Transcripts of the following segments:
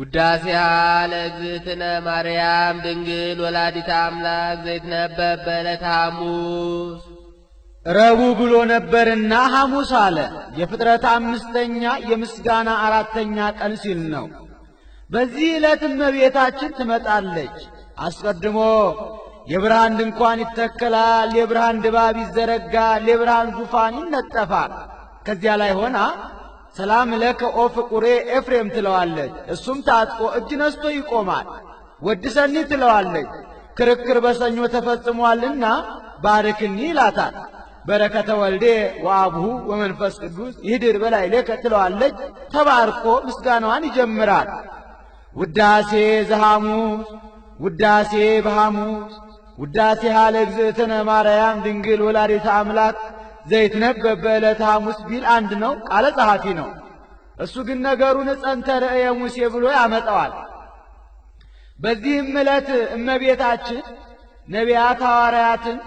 ውዳሴያ ለእግዝእትነ ማርያም ድንግል ወላዲተ አምላክ ዘይትነበብ በዕለተ ሐሙስ። ረቡዕ ብሎ ነበርና ሐሙስ አለ። የፍጥረት አምስተኛ የምስጋና አራተኛ ቀን ሲል ነው። በዚህ ዕለት እመቤታችን ትመጣለች። አስቀድሞ የብርሃን ድንኳን ይተከላል፣ የብርሃን ድባብ ይዘረጋል፣ የብርሃን ዙፋን ይነጠፋል። ከዚያ ላይ ሆና ሰላም ለከ ኦ ፍቁሬ ኤፍሬም ትለዋለች። እሱም ታጥቆ እጅ ነስቶ ይቆማል። ወድሰኒ ትለዋለች። ክርክር በሰኞ ተፈጽሟልና ባርክኒ ይላታል። በረከተ ወልዴ ወአብሁ ወመንፈስ ቅዱስ ይህድር በላዕሌከ ትለዋለች። ተባርኮ ምስጋናዋን ይጀምራል። ውዳሴ ዘሐሙስ ውዳሴ በሐሙስ ውዳሴ ለእግዝእትነ ማርያም ድንግል ወላዲተ አምላክ ዘይትነበብ በዕለተ ሐሙስ ቢል አንድ ነው፣ ቃለ ጸሐፊ ነው። እሱ ግን ነገሩን ጸንተ ርእየ ሙሴ ብሎ ያመጣዋል። በዚህም ዕለት እመቤታችን ነቢያት ሐዋርያትን፣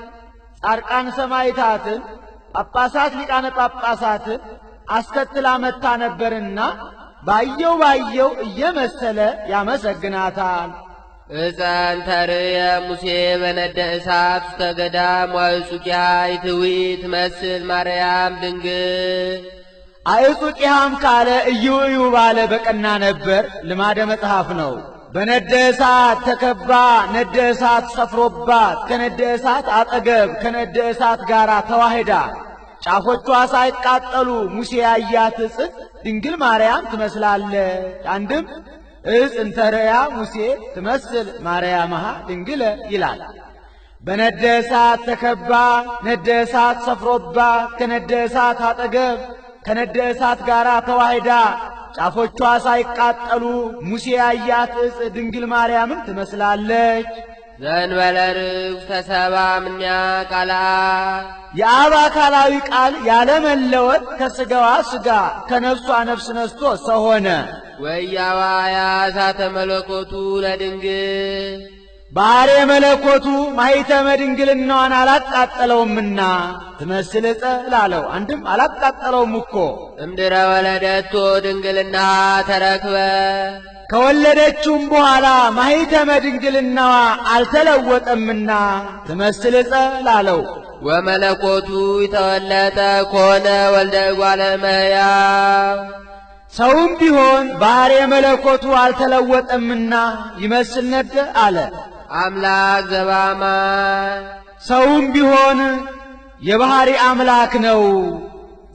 ጻድቃን ሰማዕታትን፣ ጳጳሳት ሊቃነ ጳጳሳትን አስከትላ መጥታ ነበርና ባየው እየመሰለ ያመሰግናታል። እፀንተ ርእየ ሙሴ በነደ እሳት ውስተ ገዳም ወአዕጹቂሃ ይትውኢ ትመስል ማርያም ድንግል። አዕጹቂሃም ካለ እዩ ባለ በቀና ነበር፣ ልማደ መጽሐፍ ነው። በነደ እሳት ተከባ ነደ እሳት ሰፍሮባት ከነደ እሳት አጠገብ ከነደ እሳት ጋር ተዋህዳ ጫፎቿ ሳይቃጠሉ ሙሴ ያያት ዕፅ ድንግል ማርያም ትመስላለች። አንድም ዕፅ እንተ ርእያ ሙሴ ትመስል ማርያምሃ ድንግለ ይላል። በነደ እሳት ተከባ ነደ እሳት ሰፍሮባት ከነደ እሳት አጠገብ ከነደ እሳት ጋር ተዋህዳ ጫፎቿ ሳይቃጠሉ ሙሴ ያያት ዕፅ ድንግል ማርያምን ትመስላለች። ዘእንበለ ርግብ ተሰባ እምኔሃ ቃለ አብ የአብ አካላዊ ቃል ያለመለወጥ ከሥጋዋ ሥጋ ከነፍሷ ነፍስ ነስቶ ሰው ሆነ። ወያዋያ እሳተ መለኮቱ ለድንግል ባሕረ መለኮቱ ማኅተመ ድንግልናዋን አላቃጠለውምና ትመስል ዕፀ ላለው አንድም አላቃጠለውም እኮ እምድረ ወለደቶ ድንግልና ተረክበ ከወለደችውም በኋላ ማኅተመ ድንግልናዋ አልተለወጠምና ትመስል ዕፀ ላለው ወመለኮቱ ይተወለጠ ኮነ ወልደ እጓለ እመሕያው ሰውም ቢሆን ባሕረ መለኮቱ አልተለወጠምና ይመስል ነደ አለ። አምላክ ዘበአማን ሰውም ቢሆን የባሕሪ አምላክ ነው።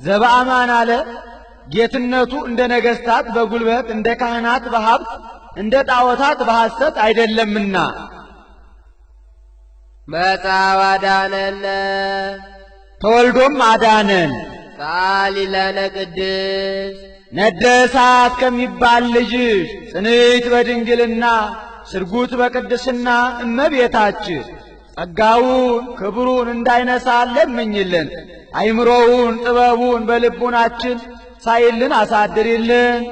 ዘበአማን አለ። ጌትነቱ እንደ ነገሥታት በጉልበት እንደ ካህናት በሀብት እንደ ጣዖታት በሐሰት አይደለምና መጻ ወአዳነነ ተወልዶም አዳነን። ቃል ለነ ቅድስት ነደ እሳት ከሚባል ልጅሽ ጽንዕት በድንግልና ስርጉት በቅድስና እመቤታችን ጸጋውን ክብሩን እንዳይነሳን ለምኝልን። አይምሮውን ጥበቡን በልቡናችን ሳይልን አሳድሪልን።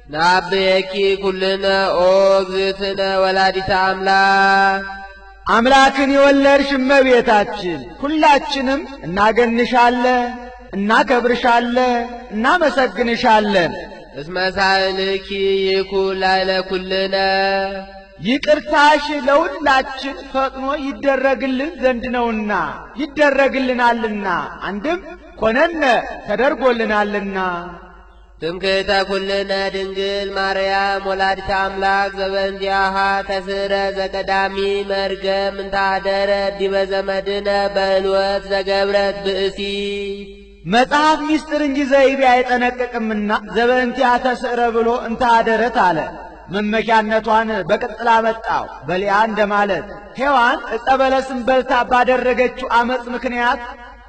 ናብየኪ ኩልነ ኦ እግዝእትነ ወላዲተ አምላክ አምላክን የወለድሽ እመቤታችን ሁላችንም እናገንሻለን፣ እናከብርሻለን፣ እናመሰግንሻለን። እስመ ሳህልኪ ይኩን ላዕለ ኩልነ ይቅርታሽ ለሁላችን ፈጥኖ ይደረግልን ዘንድ ነውና ይደረግልናልና አንድም ኮነነ ተደርጎልናልና። ትምክህተ ኩልነ ድንግል ማርያም ወላዲተ አምላክ ዘበእንቲአሃ ተስረ ዘቀዳሚ መርገም እንታደረ ዲበ ዘመድነ በዕልወት ዘገብረት ብእሲ መጽሐፍ ምስጢር እንጂ ዘይቤ አይጠነቅቅምና ዘበእንቲአሃ ተስረ ብሎ እንታደረት አለ። መመኪያነቷን በቅጽል አመጣው። በሊያ እንደማለት ሔዋን ዕፀ በለስን በልታ ባደረገችው አመፅ ምክንያት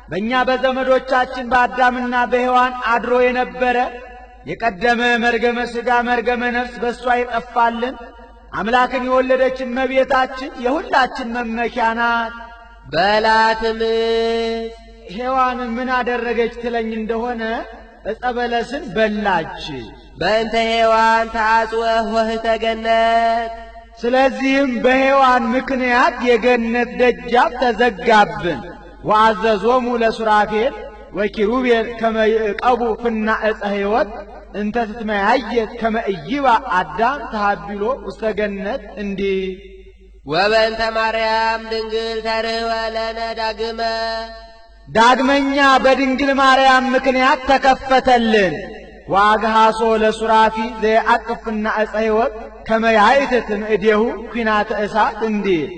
በእኛ በዘመዶቻችን በአዳምና በሔዋን አድሮ የነበረ የቀደመ መርገመ ሥጋ መርገመ ነፍስ በእሷ ይጠፋልን። አምላክን የወለደች እመቤታችን የሁላችን መመኪያ ናት። በላትምስ ሔዋን ምን አደረገች ትለኝ እንደሆነ ዕፀ በለስን በላች። በእንተ ሔዋን ተአጽወህ ወህተ ገነት ስለዚህም በሔዋን ምክንያት የገነት ደጃፍ ተዘጋብን። ወአዘዞሙ ለሱራፌል ወኪሩቤል ከመ ይዕቀቡ ፍና ዕፀ ሕይወት እንተ ትትመያየት ከመ ኢይብአ አዳም ተሃቢሎ ውስተ ገነት እንዲህ ወበእንተ ማርያም ድንግል ተርኅወ ለነ ዳግመኛ በድንግል ማርያም ምክንያት ተከፈተልን። ዋግሃሶ ለሱራፊ ዘየአቅፍና ዕፀ ሕይወት ከመ ያይትት እምእዴሁ ኲናተ እሳት እንዲል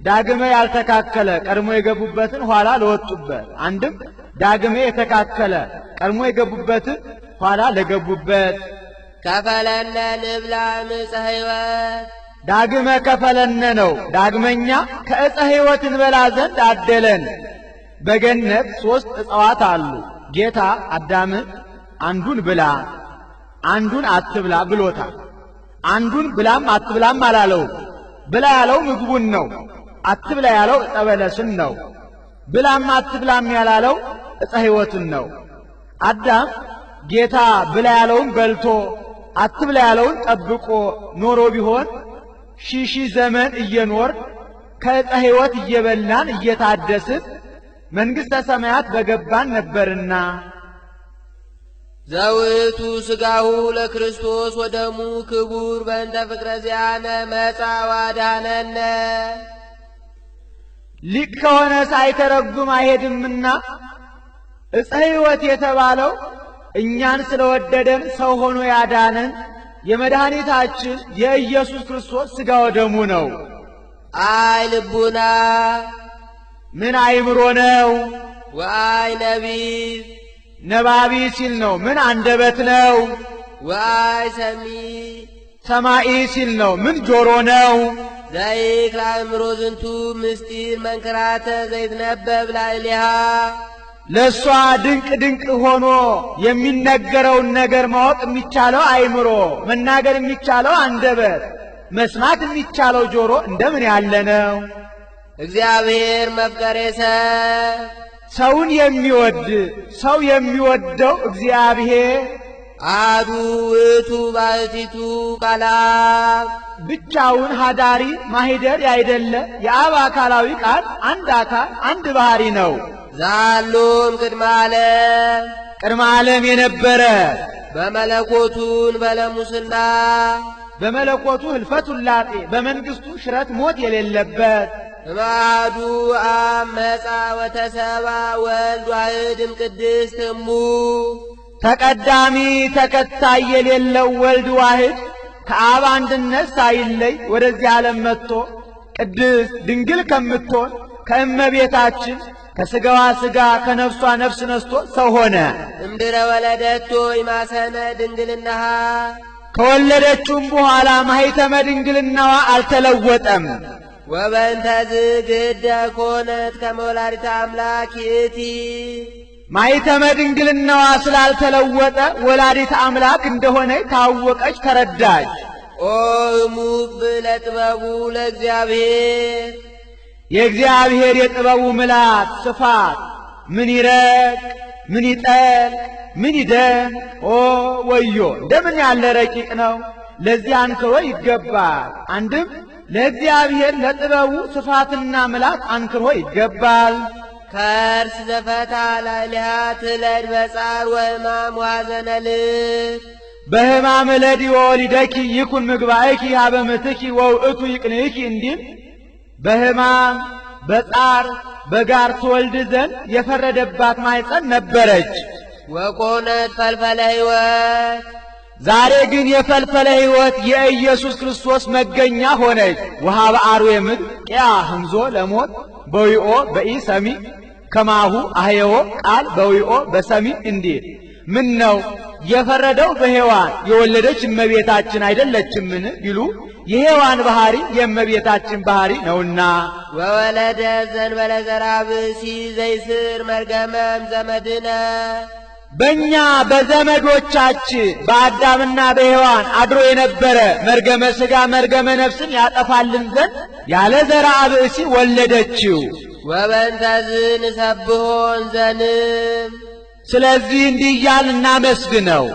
ዳግመ ያልተካከለ ቀድሞ የገቡበትን ኋላ ለወጡበት፣ አንድም ዳግመ የተካከለ ቀድሞ የገቡበትን ኋላ ለገቡበት። ከፈለነ ንብላ ዕፀ ሕይወት ዳግመ ከፈለነ ነው። ዳግመኛ ከዕፀ ሕይወት እንበላ ዘንድ አደለን። በገነት 3 ዕፅዋት አሉ። ጌታ አዳምን አንዱን ብላ አንዱን አትብላ ብሎታል። አንዱን ብላም አትብላም አላለው። ብላ ያለው ምግቡን ነው። አትብላ ያለው ዕፀ በለስን ነው። ብላም አትብላም ያላለው ዕፀ ሕይወትን ነው። አዳም ጌታ ብላ ያለውን በልቶ አትብላ ያለውን ጠብቆ ኖሮ ቢሆን ሺህ ዘመን እየኖር ከዕፀ ሕይወት እየበላን እየታደስን መንግሥተ ሰማያት በገባን ነበርና። ዘውቱ ሥጋሁ ለክርስቶስ ወደሙ ክቡር በእንተ ፍቅረ ዚአነ መጻ ወአድኀነነ። ሊቅ ከሆነ ሳይተረጉም አይሄድምና ዕፀ ሕይወት የተባለው እኛን ስለወደደን ሰው ሆኖ ያዳነን የመድኃኒታችን የኢየሱስ ክርስቶስ ሥጋ ወደሙ ነው። አይ ልቡና ምን አይምሮ ነው? ወአይ ነቢብ ነባቢ ሲል ነው። ምን አንደበት ነው? ወአይ ሰሚ ሰማኢ ሲል ነው። ምን ጆሮ ነው? ዘይክል አእምሮ ዝንቱ ምስጢር መንክራተ ዘይትነበብ ላዕሌሃ። ለእሷ ድንቅ ድንቅ ሆኖ የሚነገረውን ነገር ማወቅ የሚቻለው አይምሮ፣ መናገር የሚቻለው አንደበት፣ መስማት የሚቻለው ጆሮ እንደምን ያለ ነው? እግዚአብሔር መፍቀሬ ሰውን የሚወድ ሰው የሚወደው እግዚአብሔር አሐዱ ውእቱ ባሕቲቱ ቃል አብ ብቻውን ሀዳሪ ማኅደር ያይደለ የአብ አካላዊ ቃል አንድ አካል አንድ ባሕሪ ነው። ዛሎም ቅድመ ዓለም የነበረ በመለኮቱን በለሙስና በመለኮቱ ህልፈት ውላጤ በመንግሥቱ ሽረት ሞት የሌለበት እማዱ አብ መጻ ወተሰባ ወልድ ዋሕድ እምቅድስት እሙ ተቀዳሚ ተከታይ የሌለው ወልድ ዋሕድ ከአብ አንድነት ሳይለይ ወደዚህ ዓለም መጥቶ ቅድስት ድንግል ከምትሆን ከእመቤታችን ከሥጋዋ ሥጋ ከነፍሷ ነፍስ ነስቶ ሰው ሆነ። እምድረ ወለደቶ ይማሰነ ድንግልናሃ ከወለደችውም በኋላ ማኅተመ ድንግልናዋ አልተለወጠም። ወበእንተ ዝግደ ኮነት ከመ ወላዲተ አምላክ ይእቲ ማኅተመ ድንግልናዋ ስላልተለወጠ ወላዲተ አምላክ እንደሆነ ታወቀች፣ ተረዳች። ኦ እሙቅ ለጥበቡ ለእግዚአብሔር የእግዚአብሔር የጥበቡ ምላት ስፋት ምን ይረቅ ምን ይጠልቅ ምን ይደም! ኦ ወዮ እንደምን ያለ ረቂቅ ነው! ለዚህ አንክሮ ይገባል። አንድም ለእግዚአብሔር ለጥበቡ ስፋትና ምላት አንክሮ ይገባል። ከርስ ዘፈታ ላዕሌሃ ትለድ በጻር ወሕማም ወሐዘነ ልብ በሕማም እለድ ወሊደኪ ይኩን ምግባእኪ ሀበ ምትኪ ወውእቱ ይቅንእኪ እንዲል በሕማም በጻር በጋር ትወልድ ዘንድ የፈረደባት ማኅፀን ነበረች። ወኮነት ፈልፈለ ሕይወት ዛሬ ግን የፈልፈለ ሕይወት የኢየሱስ ክርስቶስ መገኛ ሆነች። ወሀበ አርዌ ምድር ቂያ ህምዞ ለሞት በዊኦ በኢ ሰሚ ከማሁ አህየዎ ቃል በዊኦ በሰሚ እንዲል ምን ነው የፈረደው በሔዋን የወለደች እመቤታችን አይደለችምን ቢሉ የሔዋን ባህሪ የእመቤታችን ባህሪ ነውና። ወወለደ ዘእንበለ ዘርአ ብእሲ ዘይስር መርገመም ዘመድነ በእኛ በዘመዶቻችን በአዳምና በሔዋን አድሮ የነበረ መርገመ ሥጋ መርገመ ነፍስን ያጠፋልን ዘንድ ያለ ዘርአ ብእሲ ወለደችው። ወበእንተዝ ንሰብሖን ዘንም ስለዚህ እንዲህ እያልን እናመስግነው።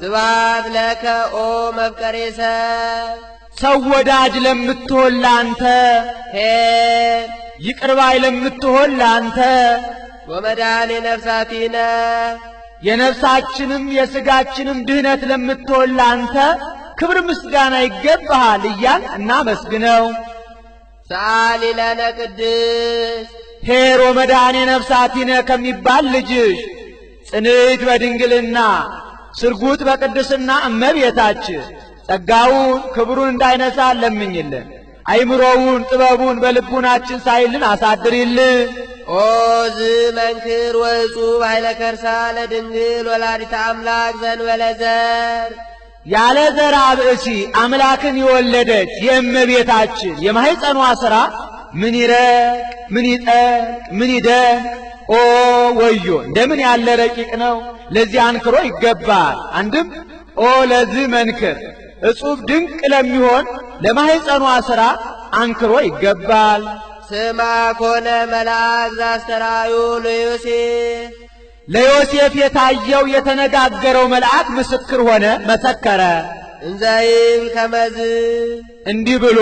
ስብሐት ለከ ኦ መፍቀሬ ሰው ወዳጅ ለምትሆን ላንተ ኄር ይቅር ባይ ለምትሆን ላንተ ወመድኃኔ ነፍሳቲነ የነፍሳችንም የሥጋችንም ድህነት ለምትሆን ላንተ ክብር ምስጋና ይገባሃል እያል እናመስግነው። ሰአሊ ለነ ቅድስት ሄሮ መድኃኔ ነፍሳቲነ ከሚባል ልጅሽ ጽንዕት በድንግልና ስርጉት በቅድስና እመቤታችን ጸጋውን ክብሩን እንዳይነሳ ለምኝልን። አይምሮውን ጥበቡን በልቡናችን ሳይልን አሳድሪልን። ኦ ዝመንክር ወእጹብ ኃይለ ከርሳ ለድንግል ወላዲተ አምላክ ዘእንበለ ዘር ያለ ዘር ብእሲ አምላክን የወለደች የእመቤታችን የማኅፀኗ ሥራ ምን ይረቅ ምን ይጠቅ ምን ይደንቅ! ኦ ወዮ እንደምን ያለ ረቂቅ ነው! ለዚህ አንክሮ ይገባል። አንድም ኦ ለዚህ መንክር እጹብ ድንቅ ለሚሆን ለማኅፀኗ ሥራ አንክሮ ይገባል። ስማ ኮነ መልአክ ዘአስተርአዮ ለዮሴፍ ለዮሴፍ የታየው የተነጋገረው መልአክ ምስክር ሆነ መሰከረ። እንዘ ይብል ከመዝ እንዲህ ብሎ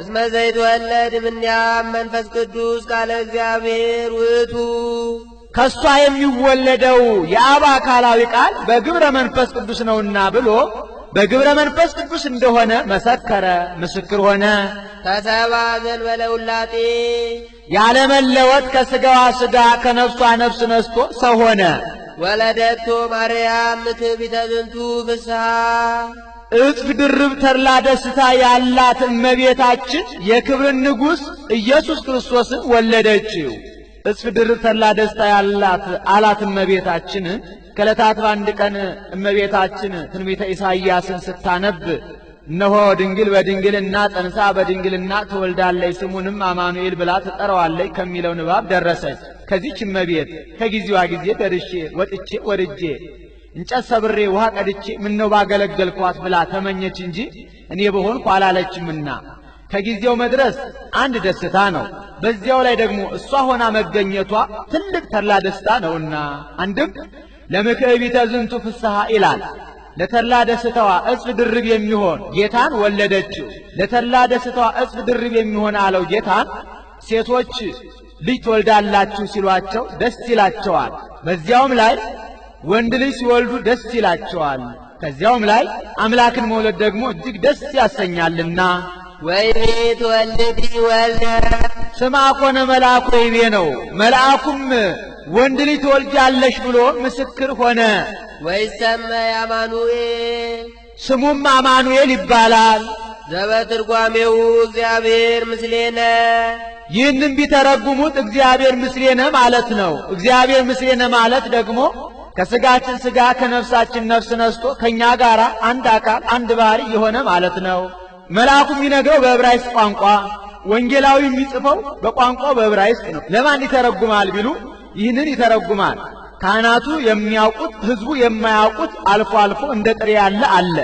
እስመ ዘይትወለድ እምኔሃ መንፈስ ቅዱስ ቃለ እግዚአብሔር ውእቱ ከሷ የሚወለደው የአብ አካላዊ ቃል በግብረ መንፈስ ቅዱስ ነውና ብሎ በግብረ መንፈስ ቅዱስ እንደሆነ መሰከረ ምስክር ሆነ። ተሰባ ዘእንበለ ውላጤ ያለመለወጥ ከሥጋዋ ሥጋ ከነፍሷ ነፍስ ነስቶ ሰው ሆነ። ወለደቶ ማርያም ምትዕቢተ ዝንቱ ፍስሐ እጥፍ ድርብ ተድላ ደስታ ያላት እመቤታችን የክብርን ንጉሥ ኢየሱስ ክርስቶስን ወለደችው። እጥፍ ድርብ ተድላ ደስታ ያላት አላት እመቤታችን። ከዕለታት በአንድ ቀን እመቤታችን ትንቢተ ኢሳይያስን ስታነብ እነሆ ድንግል በድንግልና ጸንሳ በድንግልና ትወልዳለች ስሙንም አማኑኤል ብላ ትጠራዋለች ከሚለው ንባብ ደረሰች። ከዚህች እመቤት ከጊዜዋ ጊዜ ደርሼ ወጥቼ ወርጄ እንጨት ሰብሬ ውሃ ቀድቼ ምነው ባገለገልኳት ብላ ተመኘች እንጂ እኔ በሆንኩ አላለችምና ከጊዜው መድረስ አንድ ደስታ ነው። በዚያው ላይ ደግሞ እሷ ሆና መገኘቷ ትልቅ ተድላ ደስታ ነውና አንድም ለምክዕቢተ ዝንቱ ፍስሐ ይላል። ለተድላ ደስታዋ እጽፍ ድርብ የሚሆን ጌታን ወለደችው። ለተድላ ደስታዋ እጽፍ ድርብ የሚሆን አለው ጌታን ሴቶች ልጅ ትወልዳላችሁ ሲሏቸው ደስ ይላቸዋል። በዚያውም ላይ ወንድ ልጅ ሲወልዱ ደስ ይላቸዋል። ከዚያውም ላይ አምላክን መውለድ ደግሞ እጅግ ደስ ያሰኛልና ወይቤ ትወልዲ ወልደ ስማ ኮነ መልአኩ ወይቤ ነው። መልአኩም ወንድ ልጅ ትወልጃለሽ ብሎ ምስክር ሆነ። ወይሰመይ አማኑኤል ስሙም አማኑኤል ይባላል። ዘበትርጓሜው እግዚአብሔር ምስሌነ ይህንም ቢተረጉሙት እግዚአብሔር ምስሌነ ማለት ነው። እግዚአብሔር ምስሌነ ማለት ደግሞ ከሥጋችን ሥጋ ከነፍሳችን ነፍስ ነስቶ ከእኛ ጋር አንድ አካል አንድ ባሕርይ የሆነ ማለት ነው። መልአኩ የሚነግረው በዕብራይስጥ ቋንቋ፣ ወንጌላዊ የሚጽፈው በቋንቋው በዕብራይስጥ ነው። ለማን ይተረጉማል ቢሉ ይህንን ይተረጉማል። ካህናቱ የሚያውቁት ሕዝቡ የማያውቁት አልፎ አልፎ እንደ ጥሬ ያለ አለ።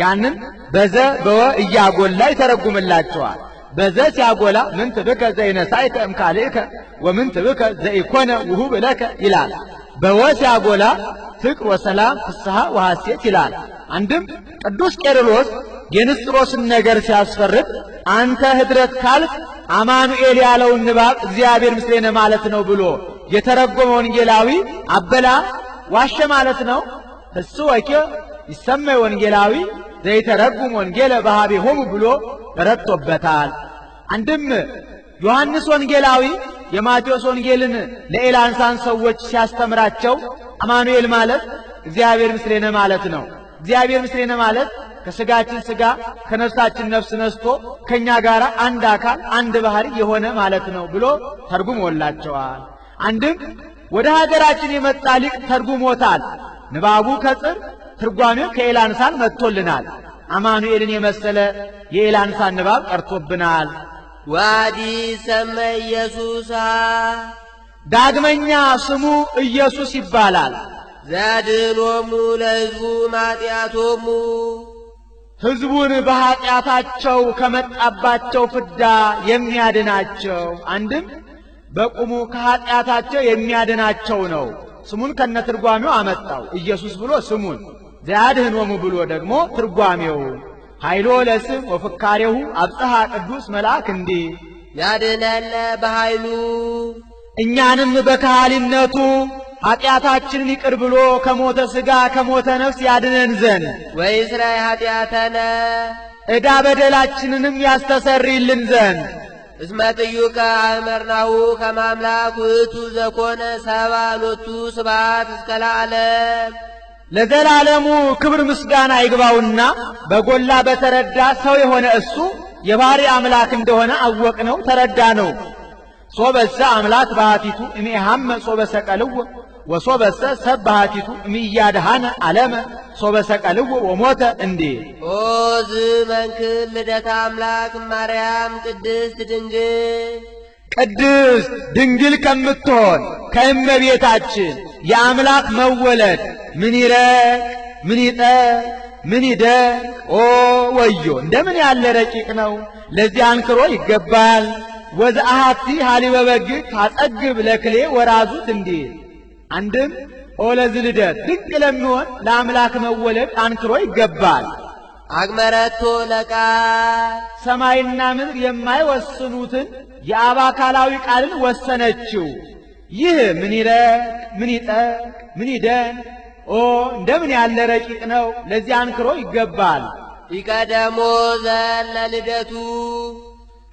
ያንን በዘ በወ እያጎላ ይተረጉምላቸዋል። በዘ ሲያጎላ ምንት ብከ ዘይነሳይከ እምካልእከ ወምንት ብከ ዘኢኮነ ውሁብ ለከ ይላል። በወ ሲያጎላ ፍቅር ወሰላም ፍስሐ ወሐሴት ይላል። አንድም ቅዱስ ቄርሎስ የንስጥሮስን ነገር ሲያስፈርድ አንተ ህድረት ካልክ አማኑኤል ያለውን ንባብ እግዚአብሔር ምስሌነ ማለት ነው ብሎ የተረጎመ ወንጌላዊ አበላ ዋሸ ማለት ነው። እሱ ወኬ ይሰመይ ወንጌላዊ ዘይተረጉም ወንጌለ በኀቤሆሙ ብሎ ረድቶበታል። አንድም ዮሐንስ ወንጌላዊ የማቴዎስ ወንጌልን ለኤላንሳን ሰዎች ሲያስተምራቸው አማኑኤል ማለት እግዚአብሔር ምስሌነ ማለት ነው። እግዚአብሔር ምስሌነ ማለት ከሥጋችን ሥጋ ከነፍሳችን ነፍስ ነስቶ ከኛ ጋር አንድ አካል አንድ ባሕርይ የሆነ ማለት ነው ብሎ ተርጉሞላቸዋል። አንድም ወደ ሀገራችን የመጣ ሊቅ ተርጉሞታል። ንባቡ ከጽር ትርጓሜው ከኤላንሳን መጥቶልናል። አማኑኤልን የመሰለ የኤላንሳን ንባብ ቀርቶብናል። ዋዲ ሰመይ ኢየሱስ ዳግመኛ ስሙ ኢየሱስ ይባላል። ዘያድኅኖሙ ለሕዝቡ ማጢአቶሙ ሕዝቡን በኀጢአታቸው ከመጣባቸው ፍዳ የሚያድናቸው። አንድም በቁሙ ከኀጢአታቸው የሚያድናቸው ነው። ስሙን ከነትርጓሜው አመጣው። ኢየሱስ ብሎ ስሙን፣ ዘያድኅኖሙ ብሎ ደግሞ ትርጓሜው ኃይሎ ለስም ወፍካሬሁ አብጽሐ ቅዱስ መልአክ እንዲህ ያድነነ በኃይሉ እኛንም በካህሊነቱ ኃጢአታችንን ይቅር ብሎ ከሞተ ሥጋ ከሞተ ነፍስ ያድነን ዘንድ ወይስራይ ኃጢአተነ ዕዳ በደላችንንም ያስተሰርይልን ዘንድ እስመ ጥዩቀ አእመርናሁ ከመ አምላክ ውእቱ ዘኮነ ሰብአ ሎቱ ስብሐት እስከ ለዓለም ለዘላለሙ ክብር ምስጋና ይግባውና በጎላ በተረዳ ሰው የሆነ እሱ የባሕርይ አምላክ እንደሆነ አወቅነው ተረዳነው። ሶበሰ አምላክ ባሕቲቱ እምኢሃመ ሶበ ሰቀልዎ ወሶበሰ ሰብ ባሕቲቱ እምኢያድኀነ ዓለመ ሶበ ሰቀልዎ ወሞተ እንዲል። ኦ ዝመንክር ልደታ አምላክ ማርያም ቅድስት ድንግል ቅድስት ድንግል ከምትሆን ከእመቤታችን የአምላክ መወለድ ምን ይረቅ ምን ይጠቅ ምን ይደቅ! ኦ ወዮ እንደምን ያለ ረቂቅ ነው! ለዚህ አንክሮ ይገባል። ወዘአሐቲ ሀሊበ በግ ታጸግብ ለክሌ ወራዙት እንዲል። አንድም ኦ ለዚህ ልደት ድንቅ ለሚሆን ለአምላክ መወለድ አንክሮ ይገባል። አግመረቶ ለቃል ሰማይና ምድር የማይወስኑትን የአብ አካላዊ ቃልን ወሰነችው። ይህ ምን ይረቅ ምን ይጠቅ ምን ይደን! ኦ እንደምን ያለ ረቂቅ ነው! ለዚህ አንክሮ ይገባል። ይቀደሞ ዘለ ልደቱ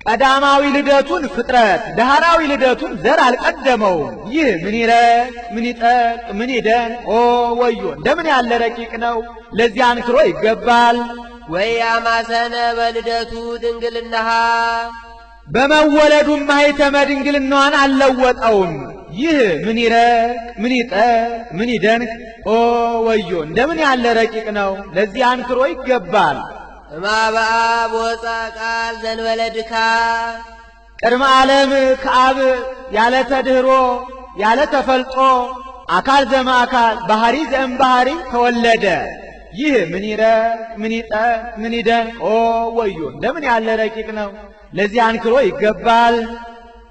ቀዳማዊ ልደቱን ፍጥረት ዳህራዊ ልደቱን ዘር አልቀደመውም። ይህ ምን ይረቅ ምን ይጠቅ ምን ይደን! ኦ ወዮ እንደምን ያለ ረቂቅ ነው! ለዚህ አንክሮ ይገባል። ወያማሰነ በልደቱ ድንግልናሃ በመወለዱም ማኅተመ ድንግልናዋን አልለወጠውም። ይህ ምን ይረቅ ምን ይጠቅ ምን ይደንቅ! ኦ ወዮ እንደምን ያለ ረቂቅ ነው! ለዚህ አንክሮ ይገባል። እማበአብ ወፃ ቃል ዘንበለ ድካም ቅድመ ዓለም ከአብ ያለ ተድኅሮ ያለ ተፈልጦ አካል ዘእምአካል ባሕርይ ዘእምባሕርይ ተወለደ። ይህ ምን ይረቅ ምን ይጠቅ ምን ይደንቅ! ኦ ወዮ እንደምን ያለ ረቂቅ ነው! ለዚህ አንክሮ ይገባል።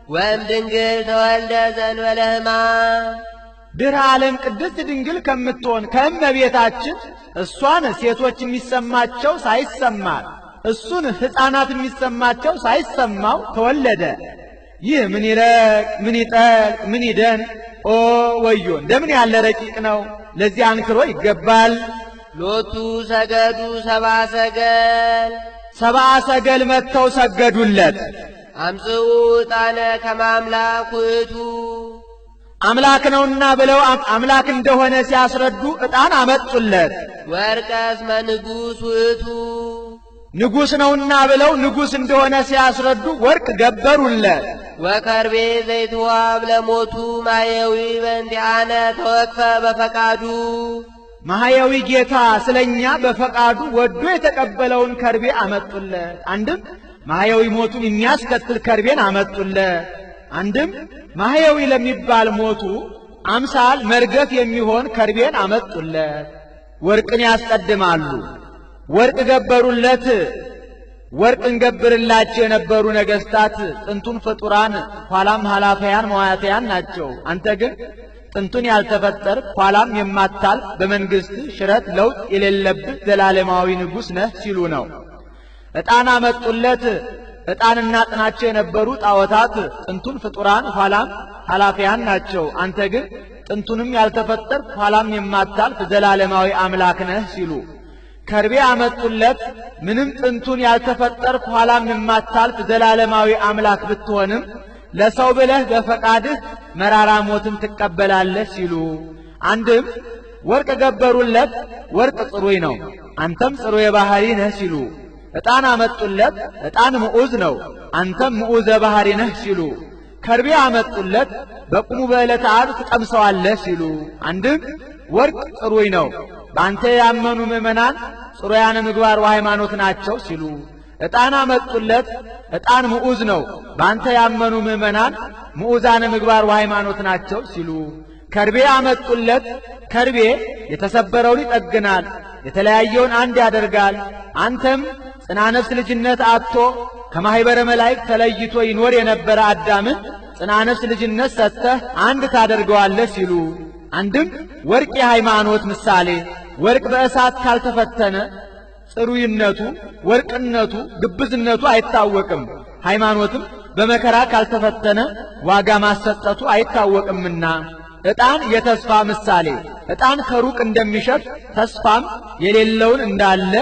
ወእም ድንግል ተወልደ ዘእንበለ ሕማም ድኅረ ዓለም ቅድስት ድንግል ከምትሆን ከእመቤታችን እሷን ሴቶች የሚሰማቸው ሳይሰማት እሱን ሕፃናት የሚሰማቸው ሳይሰማው ተወለደ። ይህ ምን ይረቅ ምን ይጠቅ ምን ይደንቅ! ኦ ወዮ እንደምን ያለ ረቂቅ ነው! ለዚህ አንክሮ ይገባል። ሎቱ ሰገዱ ሰብአ ሰገል ሰብአ ሰገል መጥተው ሰገዱለት። አምጽኡ ዕጣነ ከመ አምላክ ውእቱ አምላክ ነውና ብለው አምላክ እንደሆነ ሲያስረዱ ዕጣን አመጡለት። ወርቀ እስመ ንጉሥ ውእቱ ንጉሥ ነውና ብለው ንጉሥ እንደሆነ ሲያስረዱ ወርቅ ገበሩለት። ወከርቤ ዘይትዋብ ለሞቱ ማየዊ በእንቲአነ ተወክፈ በፈቃዱ ማህያዊ ጌታ ስለኛ በፈቃዱ ወዶ የተቀበለውን ከርቤ አመጡለት። አንድም ማህያዊ ሞቱን የሚያስከትል ከርቤን አመጡለት። አንድም ማህያዊ ለሚባል ሞቱ አምሳል መርገፍ የሚሆን ከርቤን አመጡለት። ወርቅን ያስቀድማሉ። ወርቅ ገበሩለት። ወርቅ እንገብርላቸው የነበሩ ነገሥታት ጥንቱን ፍጡራን ኋላም ኃላፊያን መዋያትያን ናቸው። አንተ ግን ጥንቱን ያልተፈጠር ኋላም የማታልፍ በመንግሥት ሽረት ለውጥ የሌለብህ ዘላለማዊ ንጉሥ ነህ ሲሉ ነው። ዕጣን አመጡለት። ዕጣንና ጥናቸው የነበሩ ጣዖታት ጥንቱን ፍጡራን ኋላም ኃላፊያን ናቸው። አንተ ግን ጥንቱንም ያልተፈጠር ኋላም የማታልፍ ዘላለማዊ አምላክ ነህ ሲሉ ከርቤ አመጡለት። ምንም ጥንቱን ያልተፈጠር ኋላም የማታልፍ ዘላለማዊ አምላክ ብትሆንም ለሰው ብለህ በፈቃድህ መራራ ሞትን ትቀበላለህ ሲሉ አንድም ወርቅ ገበሩለት። ወርቅ ጽሩይ ነው፣ አንተም ጽሩየ ባሕርይ ነህ ሲሉ ዕጣን አመጡለት። ዕጣን ምዑዝ ነው፣ አንተም ምዑዘ ባሕርይ ነህ ሲሉ ከርቤ አመጡለት። በቁሙ በዕለተ ዓርብ ትቀምሰዋለህ ሲሉ አንድም ወርቅ ጽሩይ ነው፣ በአንተ ያመኑ ምእመናን ጽሩያነ ምግባር ወሃይማኖት ናቸው ሲሉ ዕጣን አመጡለት። ዕጣን ምዑዝ ነው፣ በአንተ ያመኑ ምእመናን ምዑዛነ ምግባር ወሃይማኖት ናቸው ሲሉ ከርቤ አመጡለት። ከርቤ የተሰበረውን ይጠግናል፣ የተለያየውን አንድ ያደርጋል። አንተም ጽና ነፍስ ልጅነት አጥቶ ከማኅበረ መላእክት ተለይቶ ይኖር የነበረ አዳምን ጽና ነፍስ ልጅነት ሰጥተህ አንድ ታደርገዋለህ ሲሉ አንድም ወርቅ የሃይማኖት ምሳሌ ወርቅ በእሳት ካልተፈተነ ጽሩይነቱ ወርቅነቱ ግብዝነቱ አይታወቅም። ሃይማኖትም በመከራ ካልተፈተነ ዋጋ ማሰጠቱ አይታወቅምና ዕጣን የተስፋ ምሳሌ፣ ዕጣን ከሩቅ እንደሚሸት ተስፋም የሌለውን እንዳለ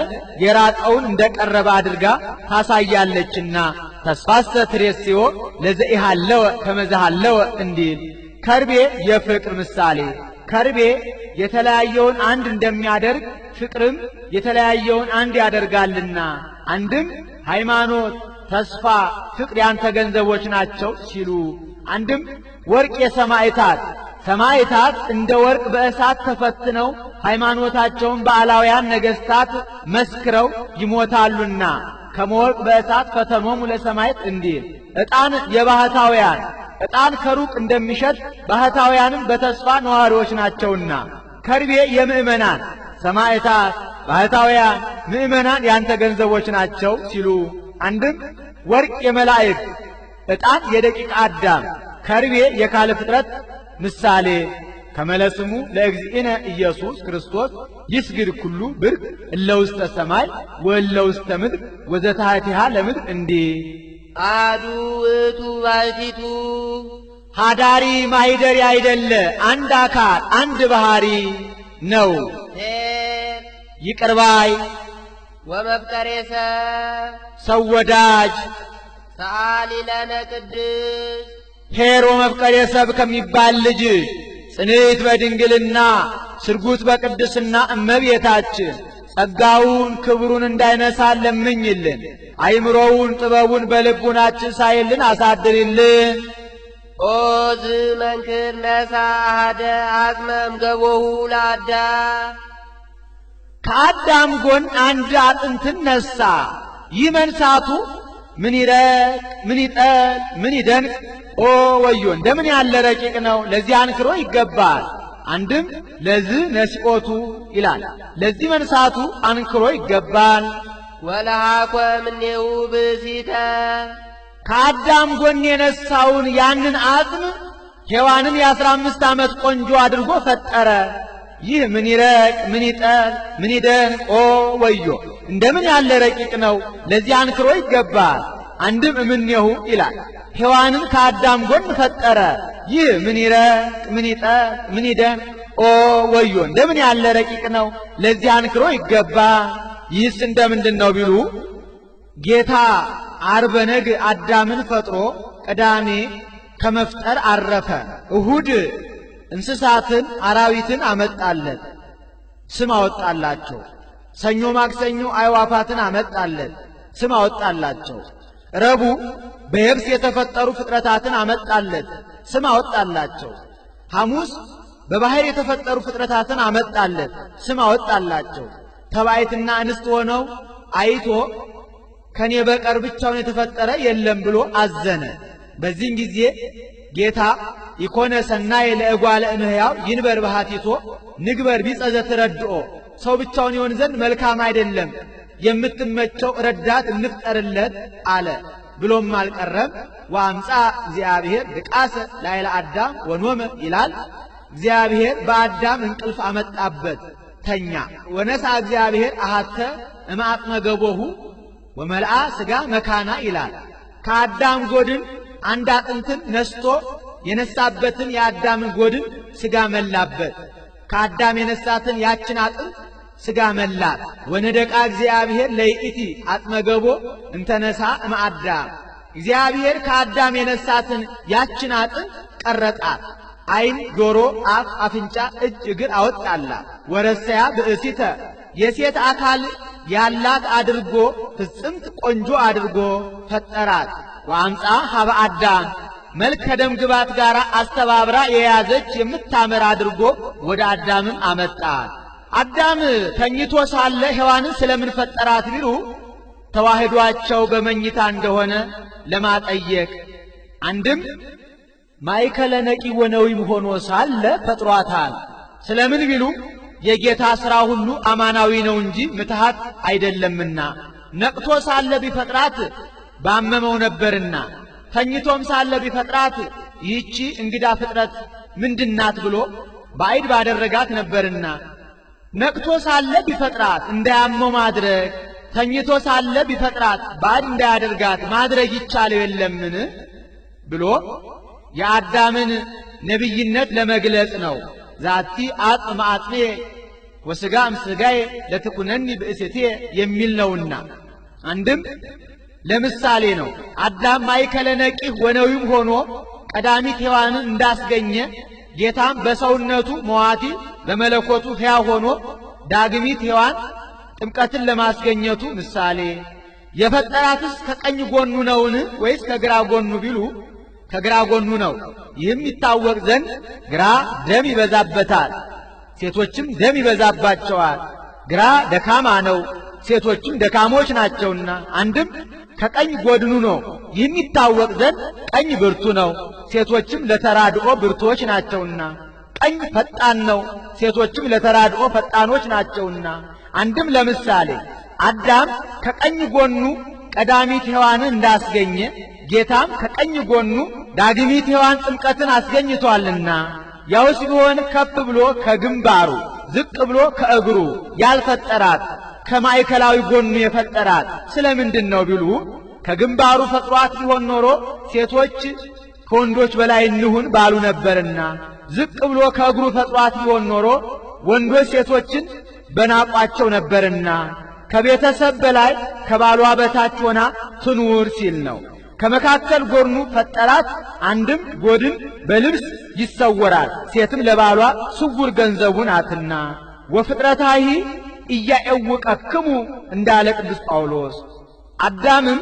የራቀውን እንደቀረበ አድርጋ ታሳያለችና ተስፋሰ ትሬስዮ ለዘኢሃለወ ከመዛሃለወ እንዲል። ከርቤ የፍቅር ምሳሌ፣ ከርቤ የተለያየውን አንድ እንደሚያደርግ ፍቅርም የተለያየውን አንድ ያደርጋልና። አንድም ሃይማኖት፣ ተስፋ፣ ፍቅር ያንተ ገንዘቦች ናቸው ሲሉ፣ አንድም ወርቅ የሰማዕታት፣ ሰማዕታት እንደ ወርቅ በእሳት ተፈትነው ሃይማኖታቸውን በአላውያን ነገሥታት መስክረው ይሞታሉና ከመወርቅ በእሳት ፈተኖሙ ለሰማዕት እንዲል። ዕጣን የባህታውያን፣ ዕጣን ከሩቅ እንደሚሸት ባህታውያንም በተስፋ ነዋሪዎች ናቸውና። ከርቤ የምእመናን፣ ሰማዕታት፣ ባህታውያን፣ ምእመናን ያንተ ገንዘቦች ናቸው ሲሉ፣ አንድም ወርቅ የመላእክት፣ ዕጣን የደቂቀ አዳም፣ ከርቤ የካለ ፍጥረት ምሳሌ። ከመለስሙ ለእግዚእነ ኢየሱስ ክርስቶስ ይስግድ ኩሉ ብርቅ እለ ውስተ ሰማይ ወእለ ውስተ ምድር ወዘታሕቲሃ ለምድር እንዲህ። አሐዱ ውእቱ ባሕቲቱ ሀዳሪ ማይደሪ አይደለ አንድ አካል አንድ ባህሪ ነው። ኄር ይቅር ባይ ወመፍቀሬ ሰው ወዳጅ ሰአሊ ለነ ቅድስት ኄር ወመፍቀሬ ሰብ ከሚባል ልጅ ጽንዕት በድንግልና ስርጉት በቅድስና እመቤታችን ጸጋውን ክብሩን እንዳይነሳን ለምኝልን። አይምሮውን ጥበቡን በልቡናችን ሳይልን አሳድርልን። ኦ ዝመንክር ነሣ አሐደ አጽመም ገቦሁ ለአዳም ከአዳም ጎን አንድ አጥንትን ነሣ። ይህ መንሳቱ ምን ይረቅ ምን ይጠል ምን ይደንቅ! ኦ ወዮ እንደምን ያለ ረቂቅ ነው! ለዚህ አንክሮ ይገባል። አንድም ለዚህ ነሲኦቱ ይላል፣ ለዚህ መንሳቱ አንክሮ ይገባል። ወለሃኮ እምኔሁ ብእሲተ ከአዳም ጎን የነሳውን ያንን አጽም ሔዋንን የ15 ዓመት ቆንጆ አድርጎ ፈጠረ። ይህ ምን ይረቅ ምን ይጠል ምን ይደንቅ! ኦ ወዮ እንደምን ያለ ረቂቅ ነው! ለዚህ አንክሮ ይገባል። አንድም እምኔሁ ይላል፣ ሔዋንን ከአዳም ጎን ፈጠረ። ይህ ምን ይረቅ ምን ይጠል ምን ይደንቅ! ኦ ወዮ እንደምን ያለ ረቂቅ ነው! ለዚህ አንክሮ ይገባል። ይህስ እንደምንድን ነው ቢሉ ጌታ ዓርበ ነግህ አዳምን ፈጥሮ ቅዳሜ ከመፍጠር አረፈ። እሁድ እንስሳትን አራዊትን አመጣለት፣ ስም አወጣላቸው። ሰኞ ማክሰኞ አዕዋፋትን አመጣለት፣ ስም አወጣላቸው። ረቡዕ በየብስ የተፈጠሩ ፍጥረታትን አመጣለት፣ ስም አወጣላቸው። ሐሙስ በባሕር የተፈጠሩ ፍጥረታትን አመጣለት፣ ስም አወጣላቸው። ተባዕትና እንስት ሆነው አይቶ ከኔ በቀር ብቻውን የተፈጠረ የለም ብሎ አዘነ። በዚህም ጊዜ ጌታ ኢኮነ ሰናየ ለእጓለ እመሕያው ይንበር በሃቲቶ ንግበር ቢጸ ዘትረድኦ፣ ሰው ብቻውን ይሆን ዘንድ መልካም አይደለም፣ የምትመቸው ረዳት እንፍጠርለት አለ። ብሎም አልቀረም። ወአምጻ እግዚአብሔር ድቃሰ ላዕለ አዳም ወኖመ ይላል። እግዚአብሔር በአዳም እንቅልፍ አመጣበት ተኛ። ወነሳ እግዚአብሔር አሐተ እምአጽመ ገቦሁ ወመልአ ሥጋ መካና ይላል። ከአዳም ጎድን አንድ አጥንትን ነስቶ የነሳበትን የአዳምን ጎድን ሥጋ መላበት። ከአዳም የነሳትን ያችን አጥንት ሥጋ መላት። ወነደቃ እግዚአብሔር ለይእቲ አጽመ ገቦ እንተነሳ እምአዳም፣ እግዚአብሔር ከአዳም የነሳትን ያችን አጥንት ቀረጣት። ዓይን፣ ጆሮ፣ አፍ፣ አፍንጫ፣ እጅ፣ እግር አወጣላት። ወረሰያ ብእሲተ የሴት አካል ያላት አድርጎ ፍጽምት ቆንጆ አድርጎ ፈጠራት። ወአምፃ ሀበ አዳም መልክ ከደም ግባት ጋር አስተባብራ የያዘች የምታምር አድርጎ ወደ አዳምም አመጣት። አዳም ተኝቶ ሳለ ሔዋንን ስለምን ፈጠራት ቢሉ ተዋህዷቸው በመኝታ እንደሆነ ለማጠየቅ፣ አንድም ማእከለ ነቂዕ ወነዊም ሆኖ ሳለ ፈጥሯታል። ስለምን ቢሉ የጌታ ሥራ ሁሉ አማናዊ ነው እንጂ ምትሃት አይደለምና፣ ነቅቶ ሳለ ቢፈጥራት ባመመው ነበርና፣ ተኝቶም ሳለ ቢፈጥራት ይህቺ እንግዳ ፍጥረት ምንድናት ብሎ ባዕድ ባደረጋት ነበርና፣ ነቅቶ ሳለ ቢፈጥራት እንዳያመው ማድረግ፣ ተኝቶ ሳለ ቢፈጥራት ባዕድ እንዳያደርጋት ማድረግ ይቻለው የለምን ብሎ የአዳምን ነብይነት ለመግለጽ ነው። ዛቲ አጽም አጽሜ ወስጋም ስጋዬ ለትኩነኒ ብእሴቴ የሚል ነውና አንድም ለምሳሌ ነው። አዳም ማእከለ ነቂህ ወነዊም ሆኖ ቀዳሚት ሔዋንን እንዳስገኘ ጌታም በሰውነቱ መዋቲ በመለኮቱ ሕያው ሆኖ ዳግሚት ሔዋን ጥምቀትን ለማስገኘቱ ምሳሌ። የፈጠራትስ ከቀኝ ጎኑ ነውን ወይስ ከግራ ጎኑ ቢሉ ከግራ ጎኑ ነው። ይህም ይታወቅ ዘንድ ግራ ደም ይበዛበታል፣ ሴቶችም ደም ይበዛባቸዋል። ግራ ደካማ ነው፣ ሴቶችም ደካሞች ናቸውና አንድም ከቀኝ ጎድኑ ነው። ይህም ይታወቅ ዘንድ ቀኝ ብርቱ ነው፣ ሴቶችም ለተራድኦ ብርቶች ናቸውና። ቀኝ ፈጣን ነው፣ ሴቶችም ለተራድኦ ፈጣኖች ናቸውና። አንድም ለምሳሌ አዳም ከቀኝ ጎኑ ቀዳሚት ሔዋንን እንዳስገኘ ጌታም ከቀኝ ጎኑ ዳግሚት ሔዋን ጥምቀትን አስገኝቷልና። ያውስ ቢሆን ከፍ ብሎ ከግንባሩ ዝቅ ብሎ ከእግሩ ያልፈጠራት ከማእከላዊ ጎኑ የፈጠራት ስለምንድን ነው ቢሉ ከግንባሩ ፈጥሯት ቢሆን ኖሮ ሴቶች ከወንዶች በላይ እንሁን ባሉ ነበርና፣ ዝቅ ብሎ ከእግሩ ፈጥሯት ቢሆን ኖሮ ወንዶች ሴቶችን በናቋቸው ነበርና፣ ከቤተሰብ በላይ ከባሏ በታች ሆና ትኑር ሲል ነው። ከመካከል ጎኑ ፈጠራት። አንድም ጎድን በልብስ ይሰወራል፣ ሴትም ለባሏ ስውር ገንዘቡ ናትና። ወፍጥረታሂ ኢያዕውቀክሙ እንዳለ ቅዱስ ጳውሎስ። አዳምም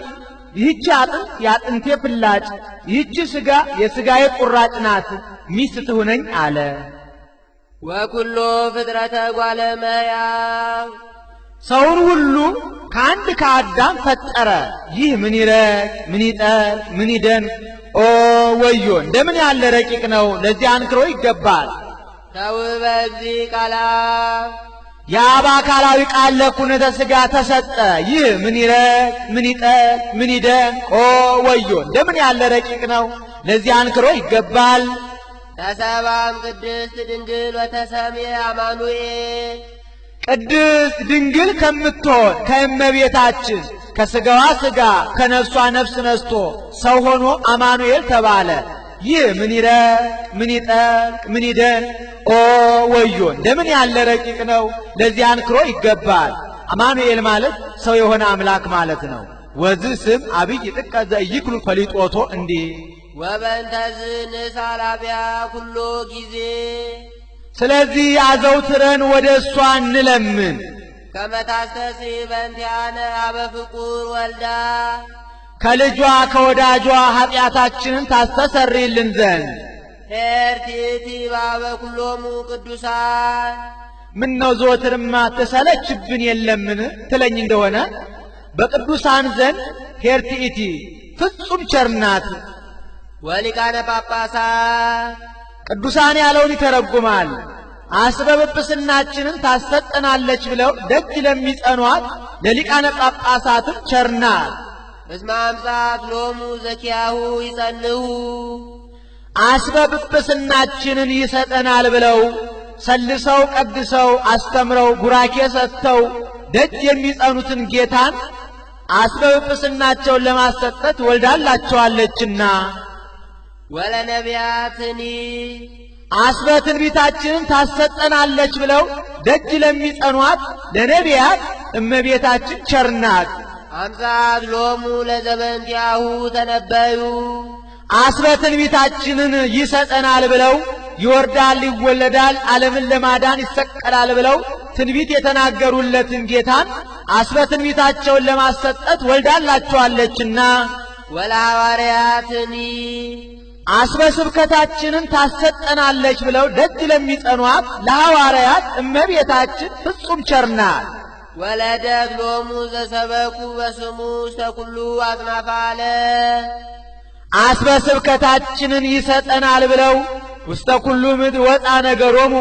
ይህች አጥንት የአጥንቴ ፍላጭ፣ ይህች ሥጋ የሥጋዬ ቁራጭ ናት፣ ሚስት ትሁነኝ አለ። ወኩሎ ፍጥረተ እጓለ እመሕያው ሰውን ሁሉ ከአንድ ከአዳም ፈጠረ። ይህ ምን ይረቅ ምን ይጠል ምን ይደንቅ! ኦ ወዮ! እንደምን ያለ ረቂቅ ነው! ለዚህ አንክሮ ይገባል። ተውበ እግዚእ ቃላ የአብ አካላዊ ቃል ለኩነተ ሥጋ ተሰጠ። ይህ ምን ይረቅ ምን ይጠል ምን ይደንቅ! ኦ ወዮ! እንደምን ያለ ረቂቅ ነው! ለዚህ አንክሮ ይገባል። ተሰባም ቅድስት ድንግል ወተሰምየ አማኑኤል ቅድስት ድንግል ከምትሆን ከእመቤታችን ከሥጋዋ ሥጋ ከነፍሷ ነፍስ ነስቶ ሰው ሆኖ አማኑኤል ተባለ። ይህ ምን ይረቅ ምን ይጠልቅ ምን ይደንቅ! ኦ ወዮ! እንደምን ያለ ረቂቅ ነው! ለዚህ አንክሮ ይገባል። አማኑኤል ማለት ሰው የሆነ አምላክ ማለት ነው። ወዚህ ስም አብይ ጥቀ ዘኢይክሉ ፈሊጦቶ እንዲህ ወበእንተዝ ንሳላቢያ ኩሎ ጊዜ ስለዚህ አዘውትረን ወደ እሷ እንለምን። ከመታስተሲ በእንቲአነ አበ ፍቁር ወልዳ ከልጇ ከወዳጇ ኃጢአታችንን ታስተሰርይልን ዘንድ ሄርቲቲ ባበ ኩሎሙ ቅዱሳን ምነው ዘወትርማ ትሰለችብን የለምን ትለኝ እንደሆነ በቅዱሳን ዘንድ ሄርቲቲ ፍጹም ቸርናት። ወሊቃነ ጳጳሳት ቅዱሳን ያለውን ይተረጉማል። አስበ ጵጵስናችንን ታሰጠናለች ብለው ደጅ ለሚጸኗት ለሊቃነ ጳጳሳትም ቸርናት። እስመ አምጻት ሎሙ ዘኪያሁ ይጸንሁ አስበ ጵጵስናችንን ይሰጠናል ብለው ሰልሰው ቀድሰው አስተምረው ቡራኬ ሰጥተው ደጅ የሚጸኑትን ጌታን አስበ ጵጵስናቸውን ለማሰጠት ወልዳላቸዋለችና። ወለነቢያትኒ አስበ ትንቢታችንን ታሰጠናለች ብለው ደጅ ለሚጸኗት ለነቢያት እመቤታችን ቸርናት። አምጻት ሎሙ ለዘበንቲአሁ ተነበዩ አስበ ትንቢታችንን ይሰጠናል ብለው ይወርዳል ይወለዳል ዓለምን ለማዳን ይሰቀላል ብለው ትንቢት የተናገሩለትን ጌታን አስበ ትንቢታቸውን ለማሰጠት ወልዳላቸዋለችና። ወለሐዋርያትኒ አስበ ስብከታችንን ታሰጠናለች ብለው ደጅ ለሚጸኗት ለሐዋርያት እመቤታችን ፍጹም ቸርናት። ወለደት ሎሙ ዘሰበኩ በስሙ ውስተ ኩሉ አጽናፈ ዓለም አስበ ስብከታችንን ይሰጠናል ብለው ውስተ ኩሉ ምድር ወጣ ነገሮሙ